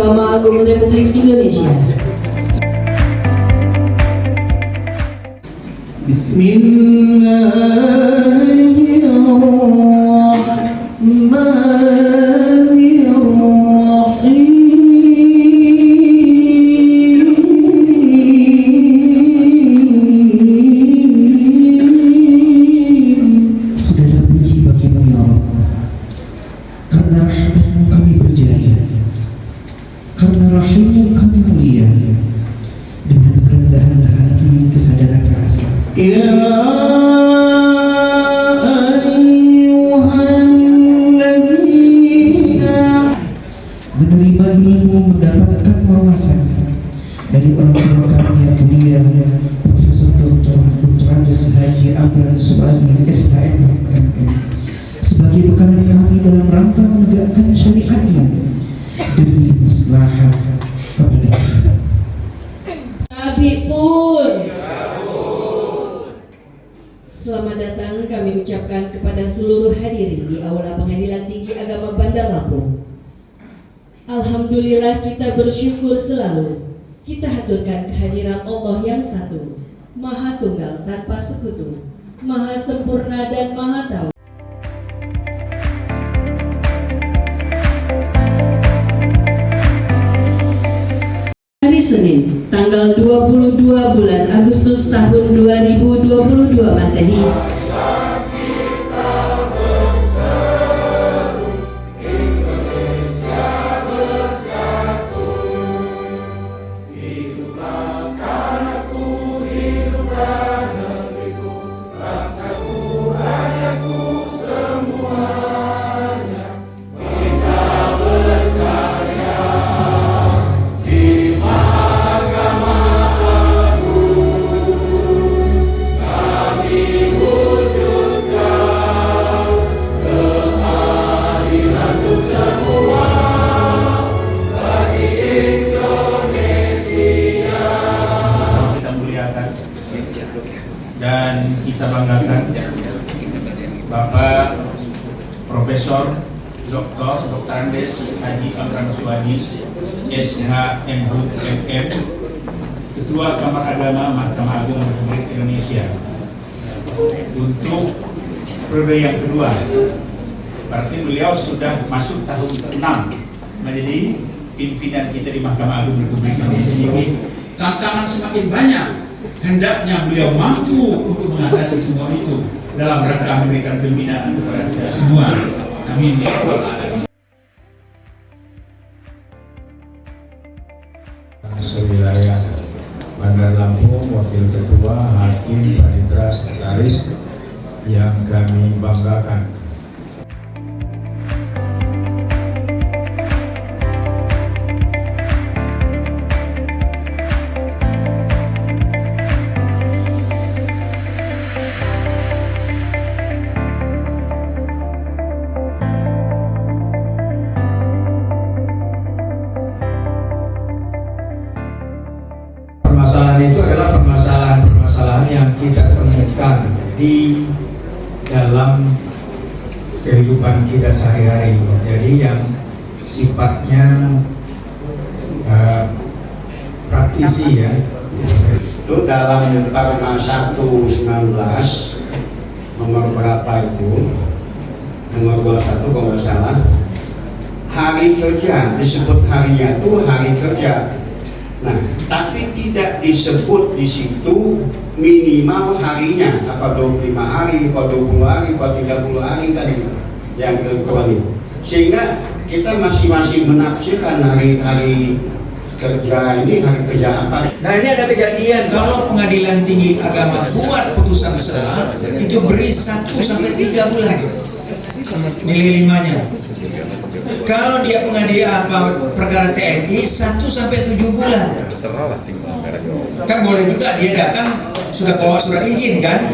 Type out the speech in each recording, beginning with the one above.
Mahkamah Agung Republik Indonesia. Segala puji bagimu ya Allah, karena rahmat-Mu kami berjaya, karena rahim-Mu kami mulia, dengan kerendahan hati, kesadaran rasa. Ya ayyuhalladzina, menerima ilmu, mendapatkan wawasan dari orang tua kami yang mulia, Profesor Dr. Andes Haji Abran Subadi SHM MM, sebagai bekalan kami dalam rangka menegakkan syariat-Mu demi maslahah kepada kita. Nabi pun. Selamat datang kami ucapkan kepada seluruh hadirin di Aula Pengadilan Tinggi Agama Bandar Lampung. Alhamdulillah, kita bersyukur selalu. Kita haturkan kehadiran Allah yang satu, Maha Tunggal tanpa sekutu, Maha Sempurna dan Maha Tahu. Hari Senin, tanggal 22 bulan Agustus tahun 2022 Masehi. Dan kita banggakan Bapak Profesor Dr. Andes Haji Abran Subadi SHM MM, Ketua Kamar Agama Mahkamah Agung Republik Indonesia, untuk periode yang kedua. Berarti beliau sudah masuk tahun ke-6 menjadi pimpinan kita di Mahkamah Agung Republik Indonesia ini. Tantangan semakin banyak. Hendaknya beliau mampu untuk mengatasi semua itu dalam rangka memberikan pembinaan kepada kita semua. Amin ya rabbal alamin. Sewilayah Bandar Lampung, Wakil Ketua, Hakim, Panitera, Sekretaris yang kami banggakan. Permasalahan itu adalah permasalahan-permasalahan yang kita temukan di dalam kehidupan kita sehari-hari. Jadi yang sifatnya praktisi ya. Itu dalam Perma 1/19 nomor berapa itu? Nomor 21 kalau nggak salah. Hari kerja disebut harinya itu hari kerja. Nah, tapi tidak disebut di situ minimal harinya, apa 25 hari, apa 20 hari, apa 30 hari tadi yang elektronik. Sehingga kita masing-masing menafsirkan hari-hari kerja ini hari kerja apa. Nah, ini ada kejadian kalau Pengadilan Tinggi Agama buat putusan sela itu beri 1 sampai 3 bulan nilai 5-nya. Kalau dia pengadilan perkara TNI 1 sampai 7 bulan. Kan boleh juga dia datang sudah bawa surat izin kan?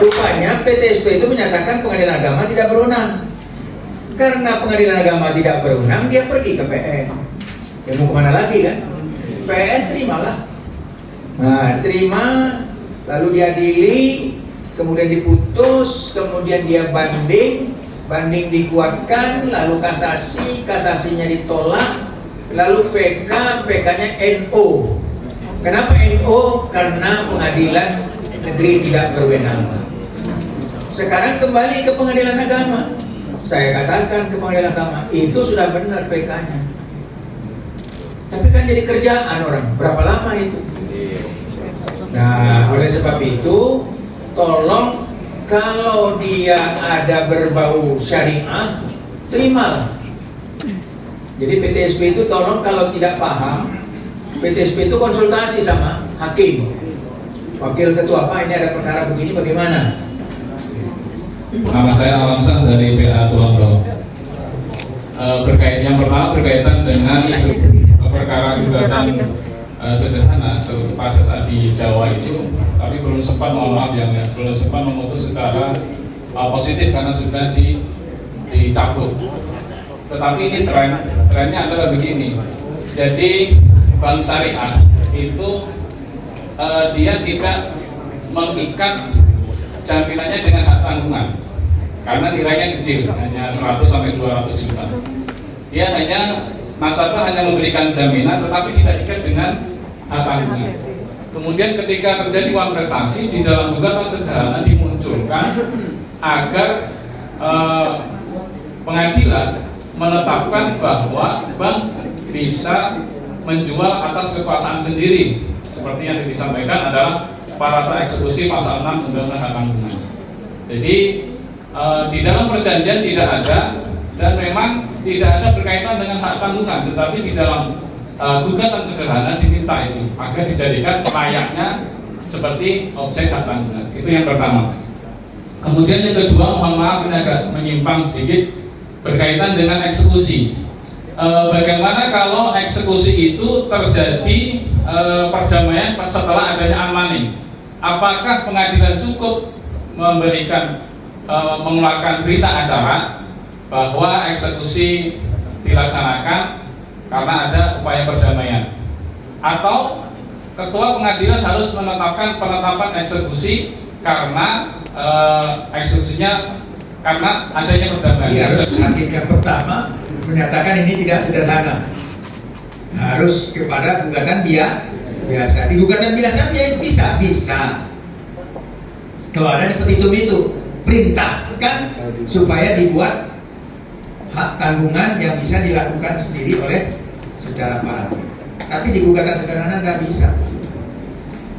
Rupanya PTSP itu menyatakan Pengadilan Agama tidak berwenang. Karena Pengadilan Agama tidak berwenang, dia pergi ke PN. Ya mau kemana lagi kan? PN terimalah. Nah, terima, lalu dia adili, kemudian diputus, kemudian dia banding, banding dikuatkan, lalu kasasi, kasasinya ditolak, lalu PK, PK-nya NO. Kenapa NO? Karena pengadilan negeri tidak berwenang. Sekarang kembali ke pengadilan agama. Saya katakan ke pengadilan agama, itu sudah benar PK-nya. Tapi kan jadi kerjaan orang, berapa lama itu? Nah, oleh sebab itu, tolong kalau dia ada berbau syariah, terimalah. Jadi PTSP itu tolong kalau tidak paham, PTSP itu konsultasi sama hakim. Wakil ketua, Pak, ini ada perkara begini, bagaimana? Nama saya Alamsah dari PA Tulungagung. Yang pertama berkaitan dengan perkara gugatan sederhana pada saat di Jawa itu, tapi belum sempat, mohon maaf ya, belum sempat memutus secara positif karena sudah dicabut. Tetapi ini trennya adalah begini. Jadi bank syariah itu dia tidak mengikat jaminannya dengan hak tanggungan karena nilainya kecil, hanya 100 sampai 200 juta. Dia nasabah hanya memberikan jaminan tetapi tidak ikat dengan hak tanggungan. Kemudian ketika terjadi uang prestasi, di dalam gugatan sederhana dimunculkan agar pengadilan menetapkan bahwa bank bisa menjual atas kekuasaan sendiri, seperti yang disampaikan adalah parata eksekusi pasal 6 Undang-Undang Hak Tanggungan. Jadi di dalam perjanjian tidak ada, dan memang tidak ada berkaitan dengan hak tanggungan, tetapi di dalam gugatan sederhana diminta itu agar dijadikan layaknya seperti objek hak tanggungan. Itu yang pertama. Kemudian yang kedua, mohon maaf ini agak menyimpang sedikit, berkaitan dengan eksekusi. Bagaimana kalau eksekusi itu terjadi perdamaian setelah adanya unmoney? Apakah pengadilan cukup mengeluarkan berita acara bahwa eksekusi dilaksanakan karena ada upaya perdamaian, atau ketua pengadilan harus menetapkan penetapan eksekusi karena eksekusinya karena adanya perdamaian? Iya, harus hakim yang pertama menyatakan ini tidak sederhana, harus kepada gugatan biasa. Di gugatan biasa dia bisa kalau ada di petitum itu perintahkan supaya dibuat hak tanggungan yang bisa dilakukan sendiri oleh secara paralel. Tapi di gugatan sederhana nggak bisa.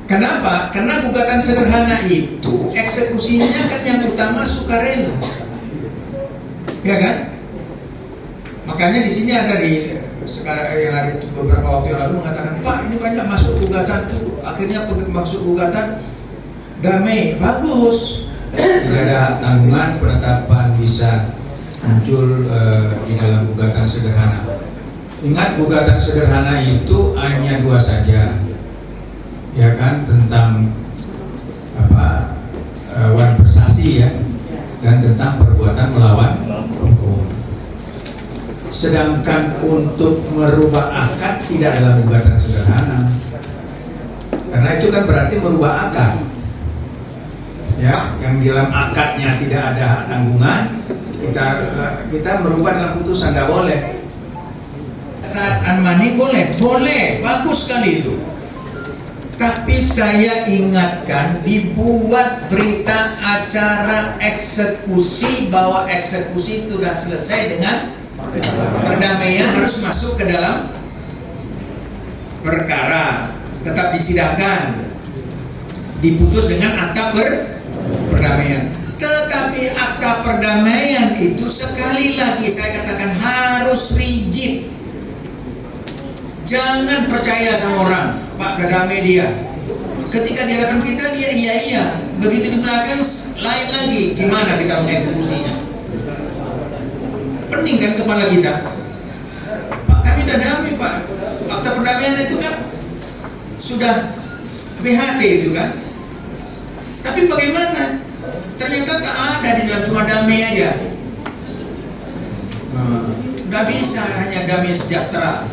Kenapa? Karena gugatan sederhana itu eksekusinya kan yang utama sukarela, ya kan? Makanya di sini ada sekarang yang hari beberapa waktu yang lalu mengatakan, Pak, ini banyak masuk gugatan tuh, akhirnya masuk gugatan damai, bagus. Tidak ada tanggungan, penetapan bisa muncul di dalam gugatan sederhana. Ingat, gugatan sederhana itu hanya dua saja, ya kan, tentang wan prestasi ya, dan tentang perbuatan melawan hukum. Sedangkan untuk merubah akad tidak dalam gugatan sederhana, karena itu kan berarti merubah akad. Ya, yang di dalam akadnya tidak ada hak tanggungan, kita merubah dalam putusan, tidak boleh. Saat unmoney boleh, bagus sekali itu. Tapi saya ingatkan, dibuat berita acara eksekusi bahwa eksekusi itu sudah selesai dengan perdamaian, harus masuk ke dalam perkara, tetap disidangkan, diputus dengan akta perdamaian. Tetapi akta perdamaian itu sekali lagi saya katakan harus rigid. Jangan percaya sama orang, Pak, udah damai dia. Ketika di hadapan kita dia iya, begitu di belakang lain lagi. Gimana kita mengeksekusinya? Pening kan kepala kita. Pak, kami udah damai, Pak. Akta perdamaian itu kan sudah BHT itu kan. Tapi bagaimana? Ternyata tak ada di dalam, cuma damai aja. Nggak bisa hanya damai sejahtera.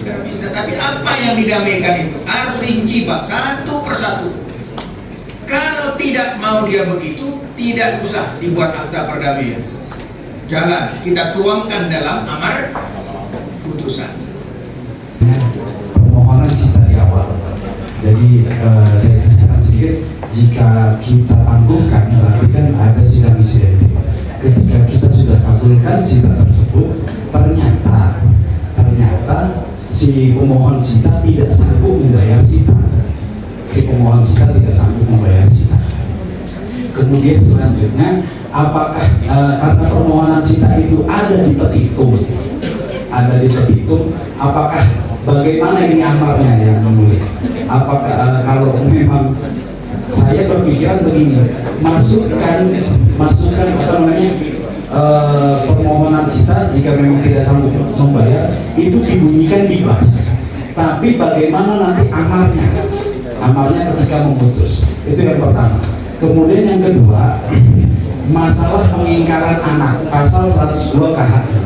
Nggak bisa. Tapi apa yang didamaikan itu harus rinci, Pak, satu persatu. Kalau tidak mau dia begitu, tidak usah dibuat akta perdamaian. Jalan, kita tuangkan dalam amar putusan. Permohonan cita di awal. Jadi saya ceritakan sedikit, jika kita tangguhkan berarti kan ada sidang insidentil. Ketika kita sudah kabulkan cita tersebut, ternyata si pemohon cita tidak sanggup membayar cita. Kemudian selanjutnya, apakah karena permohonan cita itu ada di petitum, apakah bagaimana ini amarnya yang mulia? Apakah kalau memang saya berpikiran begini, masukkan permohonan cita jika memang tidak sanggup membayar itu dibunyikan di bas. Tapi bagaimana nanti amarnya ketika memutus? Itu yang pertama. Kemudian yang kedua, masalah pengingkaran anak, pasal 102 KHI.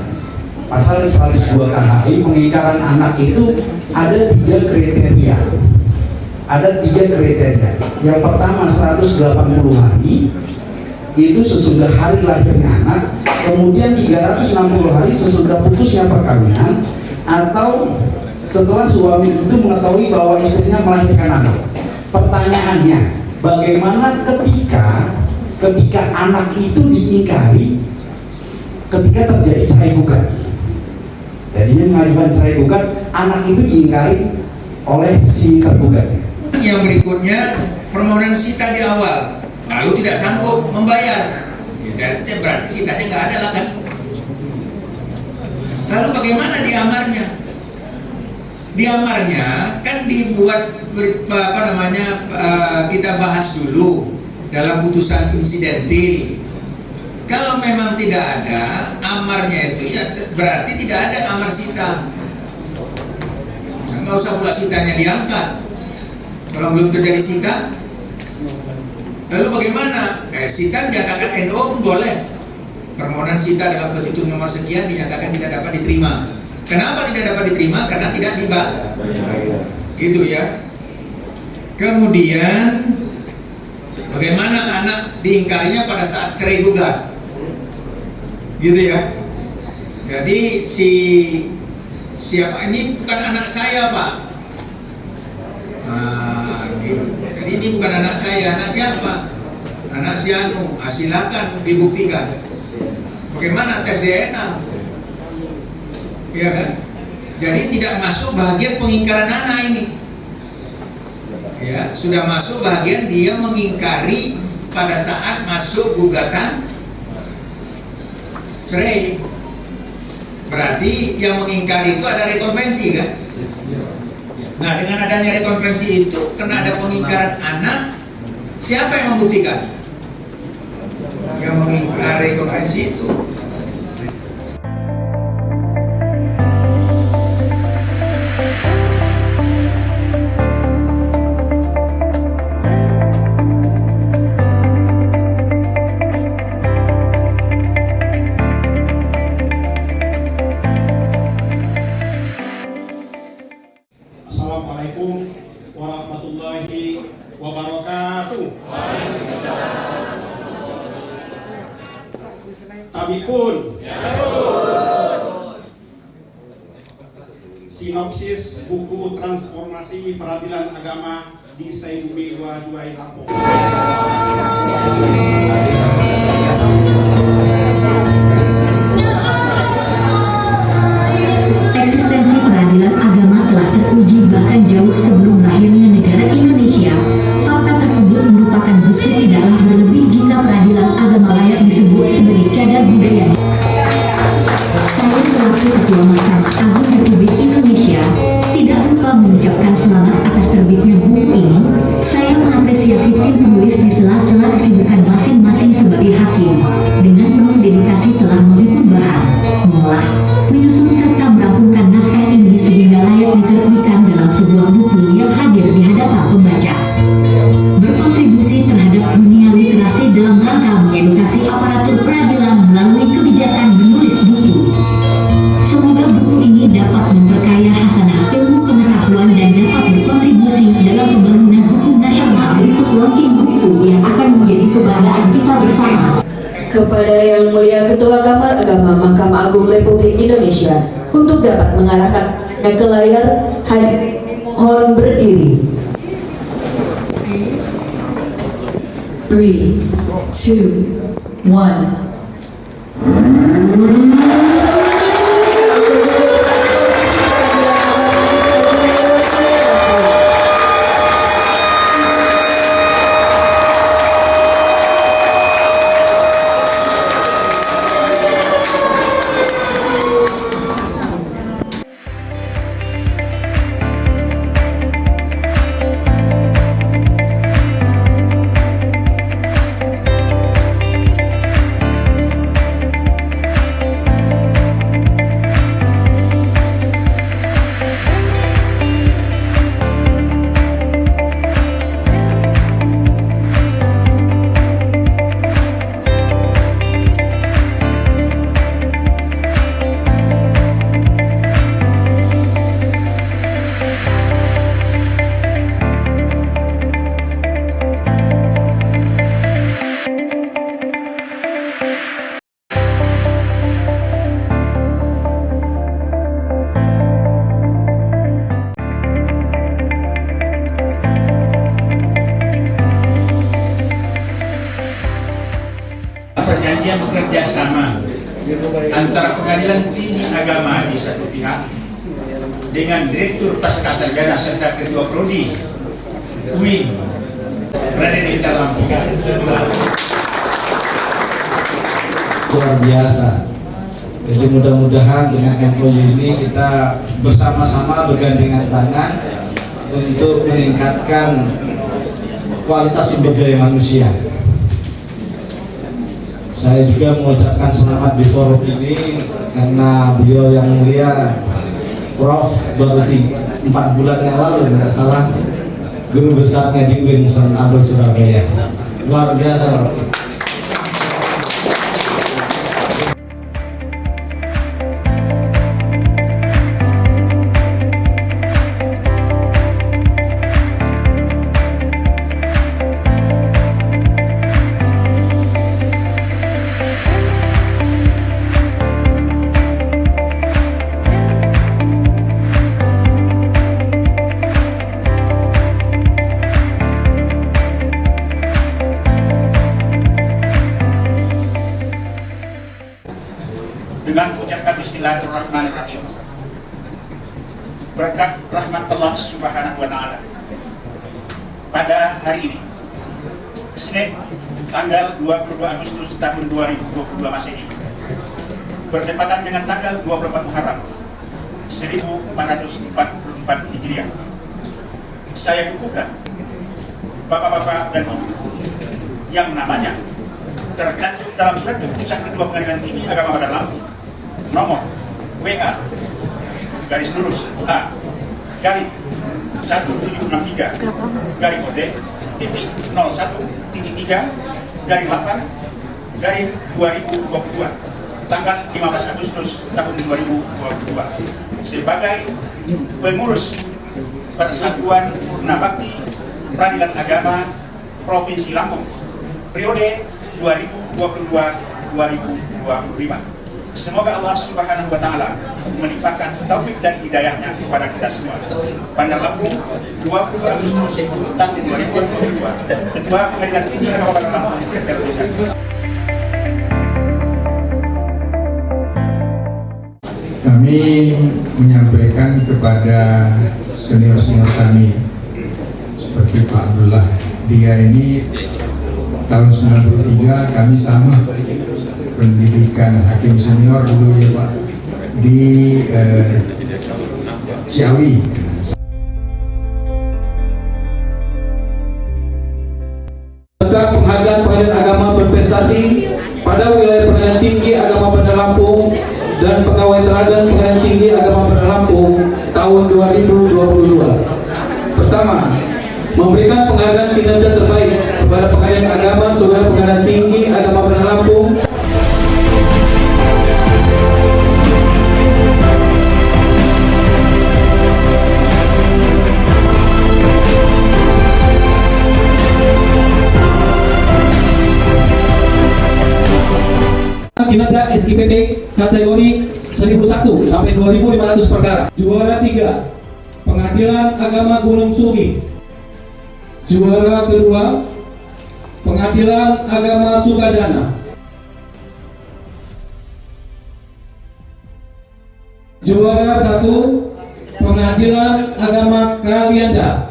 Pasal 102 KHI pengingkaran anak itu ada 3 kriteria. Yang pertama 180 hari itu sesudah hari lahirnya anak, kemudian 360 hari sesudah putusnya perkawinan, atau setelah suami itu mengetahui bahwa istrinya melahirkan anak. Pertanyaannya, bagaimana ketika anak itu diingkari ketika terjadi cerai gugat? Jadinya mengajukan cerai gugat, anak itu diingkari oleh si tergugatnya. Yang berikutnya, permohonan sita di awal, lalu tidak sanggup membayar, ya, berarti sitanya nggak ada lah kan. Lalu bagaimana diamarnya? Diamarnya kan dibuat kita bahas dulu dalam putusan insidentil. Kalau memang tidak ada amarnya itu, ya berarti tidak ada amar sita. Nggak usah pula sitanya diangkat kalau belum terjadi sita. Lalu bagaimana? Sita dinyatakan NO pun boleh. Permohonan sita dalam petitum nomor sekian dinyatakan tidak dapat diterima. Kenapa tidak dapat diterima? Karena tidak dibayar. Itu ya. Kemudian bagaimana anak diingkarinya pada saat cerai gugat? Gitu ya. Jadi siapa ini bukan anak saya, Pak. Gitu. Jadi ini bukan anak saya, anak siapa? Anak si Anu. Silakan dibuktikan. Bagaimana tes DNA? Iya kan? Jadi tidak masuk bagian pengingkaran anak ini. Ya, sudah masuk bagian dia mengingkari pada saat masuk gugatan cerai. Berarti yang mengingkari itu ada rekonvensi kan? Nah, dengan adanya rekonvensi itu, karena ada pengingkaran anak, siapa yang membuktikan? Yang mengingkari rekonvensi itu. Assalamualaikum warahmatullahi wabarakatuh. Tabipun. Sinopsis buku Transformasi Peradilan Agama di Saibumi Juai Lampung. Eksistensi peradilan agama telah teruji bahkan jauh sebelum lahirnya negara Indonesia. Fakta tersebut merupakan bukti tidaklah berlebih jika peradilan agama layak disebut sebagai cagar budaya. Saya selaku Ketua Mahkamah Agung Republik Indonesia tidak lupa mengucapkan selamat atas terbitnya buku ini. Saya mengapresiasi tim penulis di sela-sela kesibukan masing-masing sebagai hakim dengan penuh dedikasi telah meliput bahan, mengolah, menyusun serta merampungkan naskah ini sehingga layak diterbitkan dalam sebuah buku kepada Yang Mulia Ketua Kamar Agama Mahkamah Agung Republik Indonesia untuk dapat mengarahkannya ke layar. Hadirin mohon berdiri. 3, 2, 1. Perjanjian kerjasama antara Pengadilan Tinggi Agama di satu pihak dengan Direktur Pasca Sarjana serta Ketua Prodi UIN Raden Intan Lampung. Luar biasa. Jadi mudah-mudahan dengan MOU ini kita bersama-sama bergandengan tangan untuk meningkatkan kualitas sumber daya manusia. Saya juga mengucapkan selamat di forum ini karena beliau yang mulia Prof baru 4 bulan yang lalu tidak salah guru besarnya di UIN Sultan Agung Surabaya. Luar biasa. Dengan mengucapkan Bismillahirrahmanirrahim, berkat rahmat Allah Subhanahu wa Ta'ala, pada hari ini, Senin, tanggal 22 Agustus tahun 2022 Masehi, bertepatan dengan tanggal 24 Muharram 1444 Hijriah, saya kukuhkan Bapak-bapak dan Ibu yang namanya tercantum dalam surat keputusan Ketua Pengadilan Tinggi Agama Bandar Lampung nomor WA garis lurus A garis 1763 garis kode titik 01.3 garis 8 garis 2022 tanggal 15 Agustus tahun 2022 sebagai pengurus Persatuan Purna Bakti Peradilan Agama Provinsi Lampung periode 2022-2025. Semoga Allah Subhanahu wa Ta'ala melimpahkan taufik dan hidayahnya kepada kita semua. Bandar Lampung 20 Agustus tahun 2022. Ketua Pengadilan Tinggi Agama Bandar Lampung. Kami menyampaikan kepada senior-senior kami seperti Pak Abdullah, dia ini tahun 93 kami sama pendidikan hakim senior dulu ya Pak di Ciawi. Tentang penghargaan pengadilan agama berprestasi pada wilayah Pengadilan Tinggi Agama Bandar Lampung dan pegawai teladan Pengadilan Tinggi Agama Bandar Lampung tahun 2022. Pertama, memberikan penghargaan kinerja terbaik kepada Pengadilan Agama Saudara Pengadilan Tinggi Agama Bandar Lampung. SIPP kategori 1001 sampai 2500 perkara. Juara 3 Pengadilan Agama Gunung Sugi. Juara kedua Pengadilan Agama Sukadana. Juara 1 Pengadilan Agama Kalianda.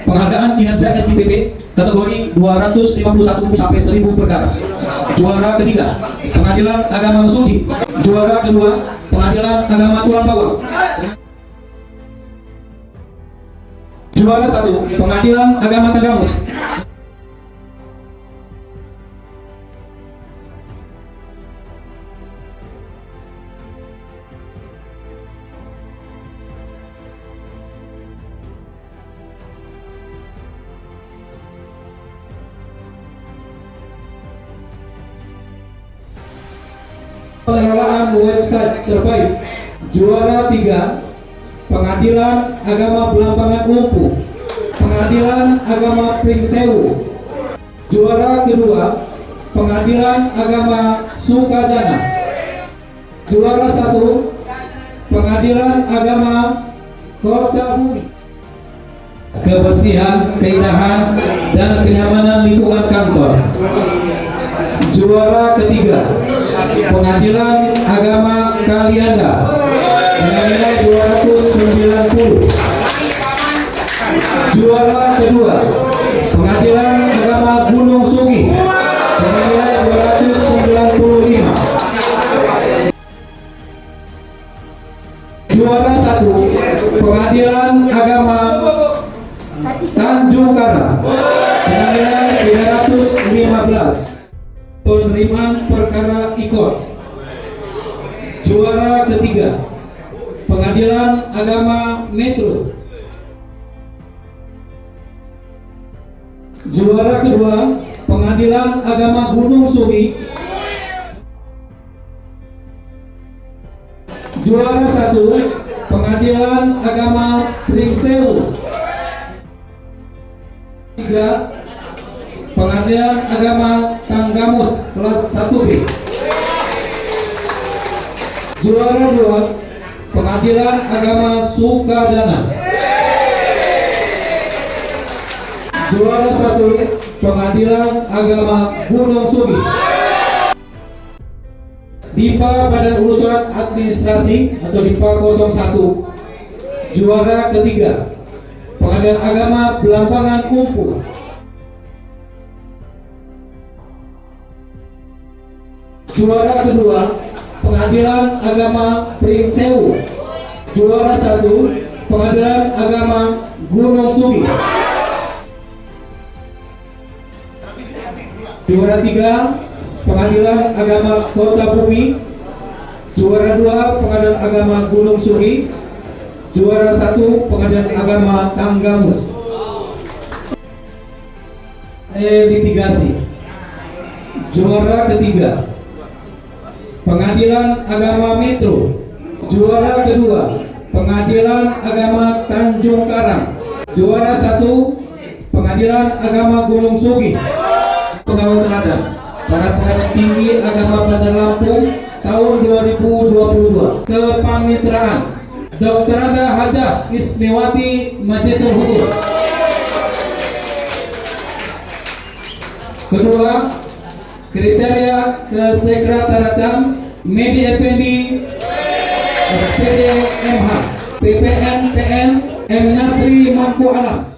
Penghargaan kinerja SIPP kategori 251 sampai 1000 perkara. Juara ketiga Pengadilan Agama Mesuji. Juara kedua Pengadilan Agama Tulang Bawang. Juara 1 Pengadilan Agama Tenggamus. Pengelolaan website terbaik. Juara 3 Pengadilan Agama Belambangan Umpu. Pengadilan Agama Pringsewu. Juara kedua Pengadilan Agama Sukadana. Juara 1 Pengadilan Agama Kota Bumi. Kebersihan, keindahan, dan kenyamanan lingkungan kantor. Juara ketiga Pengadilan Agama Kalianda dengan nilai 290. Juara kedua Pengadilan Agama Gunung Sugi dengan nilai 295. Juara 1 Pengadilan Agama Tanjung Karang dengan nilai 315. Penerimaan perkara ikon. Juara ketiga Pengadilan Agama Metro. Juara kedua Pengadilan Agama Gunung Sugi. Juara 1 Pengadilan Agama Pringsewu. 3 Pengadilan Agama Tanggamus kelas 1B. Juara 2 Pengadilan Agama Sukadana. Juara 1 Pengadilan Agama Gunung Sugi. DIPA Badan Urusan Administrasi atau DIPA 01. Juara ketiga Pengadilan Agama Belambangan Umpu. Juara kedua Pengadilan Agama Pringsewu. Juara 1 Pengadilan Agama Gunung Sugi. Juara 3 Pengadilan Agama Kota Bumi. Juara 2 Pengadilan Agama Gunung Sugi. Juara 1 Pengadilan Agama Tanggamus. Litigasi. Juara ketiga Pengadilan Agama Metro. Juara kedua Pengadilan Agama Tanjung Karang. Juara 1 Pengadilan Agama Gunung Sugi. Pegawai teladan para pengadilan tinggi agama Bandar Lampung tahun 2022. Kepanitraan Dr. Anda Hajah Ismewati Magister Hukum. Kedua, kriteria kesekretariatan Medi Effendi SPD MH PPN PN M Nasri Mangku Alam.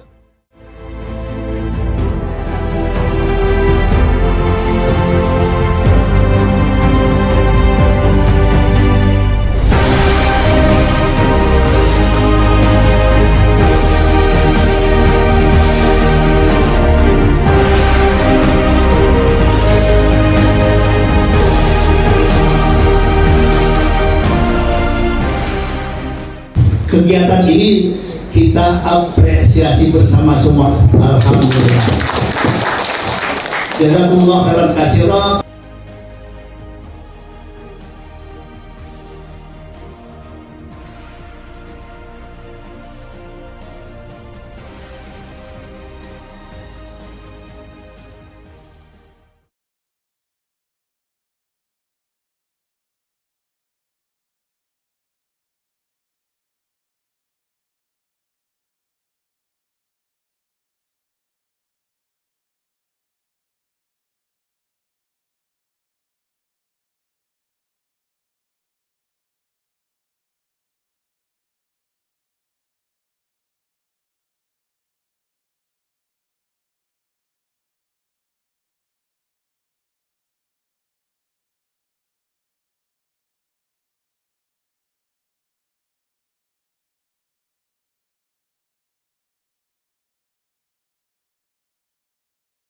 Kegiatan ini kita apresiasi bersama semua. Alhamdulillah. Jazakumullah khairan katsira.